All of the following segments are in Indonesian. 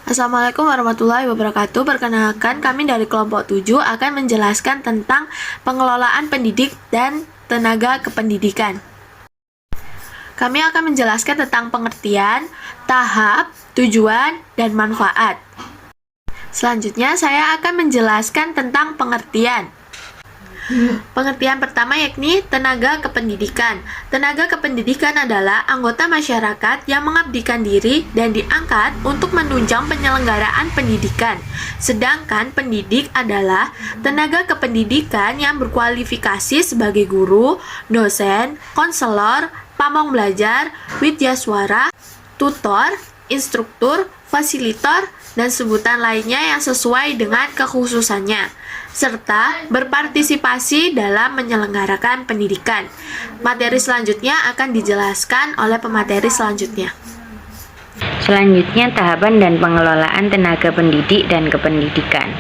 Assalamualaikum warahmatullahi wabarakatuh. Perkenalkan, kami dari kelompok 7 akan menjelaskan tentang pengelolaan pendidik dan tenaga kependidikan. Kami akan menjelaskan tentang pengertian, tahap, tujuan, dan manfaat. Selanjutnya, saya akan menjelaskan tentang pengertian. Pengertian pertama yakni tenaga kependidikan. Tenaga kependidikan adalah anggota masyarakat yang mengabdikan diri dan diangkat untuk menunjang penyelenggaraan pendidikan. Sedangkan pendidik adalah tenaga kependidikan yang berkualifikasi sebagai guru, dosen, konselor, pamong belajar, widyaswara, tutor, instruktur, fasilitator, dan sebutan lainnya yang sesuai dengan kekhususannya, serta berpartisipasi dalam menyelenggarakan pendidikan. Materi selanjutnya akan dijelaskan oleh pemateri selanjutnya. Selanjutnya, tahapan dan pengelolaan tenaga pendidik dan kependidikan.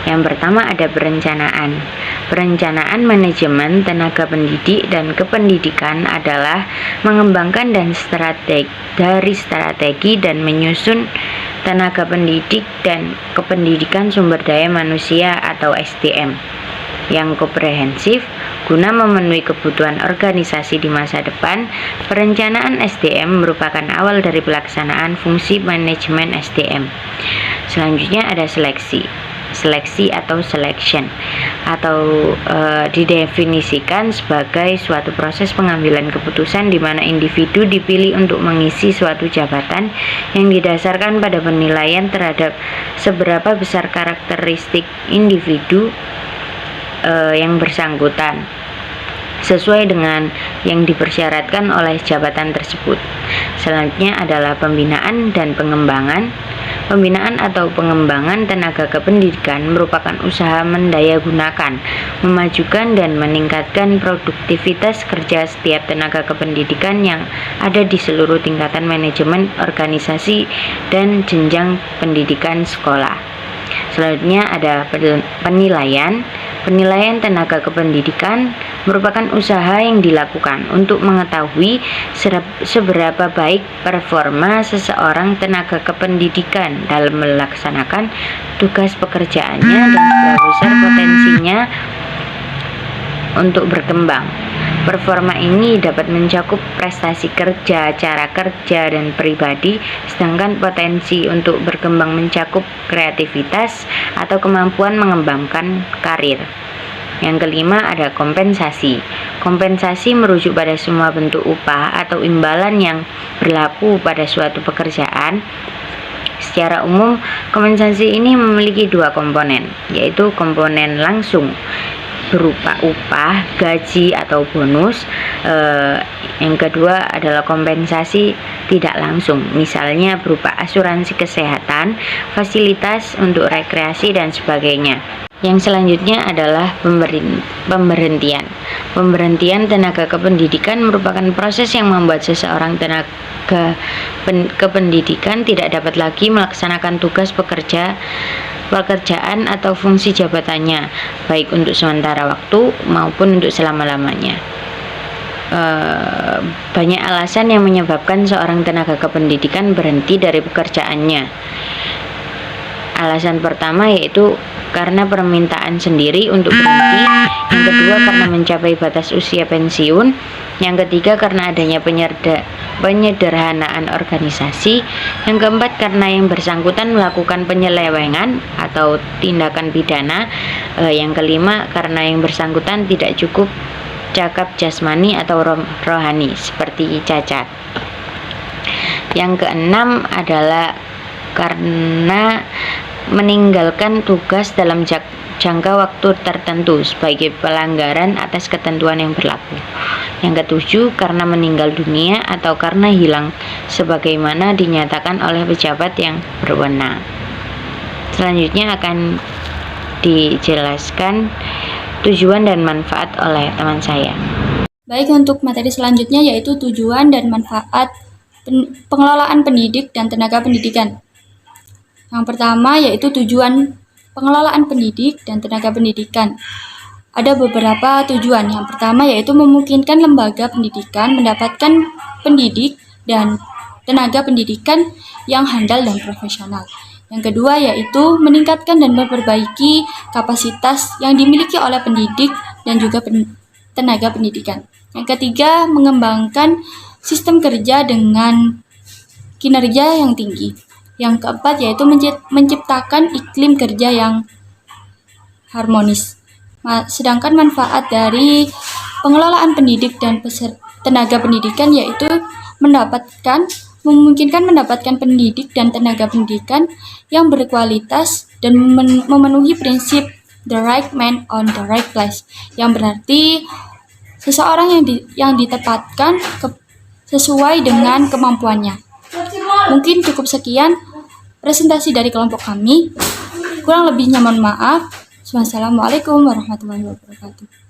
Yang pertama ada perencanaan. Perencanaan manajemen tenaga pendidik dan kependidikan adalah mengembangkan dan strategi dan menyusun tenaga pendidik dan kependidikan sumber daya manusia atau SDM yang komprehensif guna memenuhi kebutuhan organisasi di masa depan. Perencanaan SDM merupakan awal dari pelaksanaan fungsi manajemen SDM. Selanjutnya ada seleksi atau selection didefinisikan sebagai suatu proses pengambilan keputusan di mana individu dipilih untuk mengisi suatu jabatan yang didasarkan pada penilaian terhadap seberapa besar karakteristik individu yang bersangkutan sesuai dengan yang dipersyaratkan oleh jabatan tersebut. Selanjutnya adalah pembinaan dan pengembangan. Pembinaan atau pengembangan tenaga kependidikan merupakan usaha mendayagunakan, memajukan dan meningkatkan produktivitas kerja setiap tenaga kependidikan yang ada di seluruh tingkatan manajemen organisasi dan jenjang pendidikan sekolah. Selanjutnya ada penilaian. Penilaian tenaga kependidikan merupakan usaha yang dilakukan untuk mengetahui seberapa baik performa seseorang tenaga kependidikan dalam melaksanakan tugas pekerjaannya dan seberapa besar potensinya untuk berkembang. Performa ini dapat mencakup prestasi kerja, cara kerja, dan pribadi, sedangkan potensi untuk berkembang mencakup kreativitas atau kemampuan mengembangkan karir. Yang kelima ada kompensasi. Kompensasi merujuk pada semua bentuk upah atau imbalan yang berlaku pada suatu pekerjaan. Secara umum, kompensasi ini memiliki dua komponen, yaitu komponen langsung berupa upah, gaji atau bonus. Yang kedua adalah kompensasi tidak langsung, misalnya berupa asuransi kesehatan, fasilitas untuk rekreasi dan sebagainya. Yang selanjutnya adalah pemberhentian. Pemberhentian tenaga kependidikan merupakan proses yang membuat seseorang tenaga kependidikan tidak dapat lagi melaksanakan tugas pekerjaan atau fungsi jabatannya, baik untuk sementara waktu maupun untuk selama-lamanya. Banyak alasan yang menyebabkan seorang tenaga kependidikan berhenti dari pekerjaannya. Alasan pertama yaitu karena permintaan sendiri untuk berhenti, yang kedua karena mencapai batas usia pensiun, yang ketiga karena adanya penyederhanaan organisasi, yang keempat karena yang bersangkutan melakukan penyelewengan atau tindakan pidana, yang kelima karena yang bersangkutan tidak cukup cakap jasmani atau rohani seperti cacat. Yang keenam adalah karena meninggalkan tugas dalam jangka waktu tertentu sebagai pelanggaran atas ketentuan yang berlaku. Yang ketujuh karena meninggal dunia atau karena hilang sebagaimana dinyatakan oleh pejabat yang berwenang. Selanjutnya akan dijelaskan tujuan dan manfaat oleh teman saya. Baik, untuk materi selanjutnya yaitu tujuan dan manfaat pengelolaan pendidik dan tenaga pendidikan. Yang pertama yaitu tujuan pengelolaan pendidik dan tenaga pendidikan. Ada beberapa tujuan. Yang pertama yaitu memungkinkan lembaga pendidikan mendapatkan pendidik dan tenaga pendidikan yang handal dan profesional. Yang kedua yaitu meningkatkan dan memperbaiki kapasitas yang dimiliki oleh pendidik dan juga tenaga pendidikan. Yang ketiga, mengembangkan sistem kerja dengan kinerja yang tinggi. Yang keempat yaitu menciptakan iklim kerja yang harmonis. Sedangkan manfaat dari pengelolaan pendidik dan tenaga pendidikan yaitu memungkinkan mendapatkan pendidik dan tenaga pendidikan yang berkualitas dan memenuhi prinsip the right man on the right place, yang berarti seseorang yang ditempatkan sesuai dengan kemampuannya. Mungkin cukup sekian presentasi dari kelompok kami. Kurang lebihnya mohon maaf. Wassalamualaikum warahmatullahi wabarakatuh.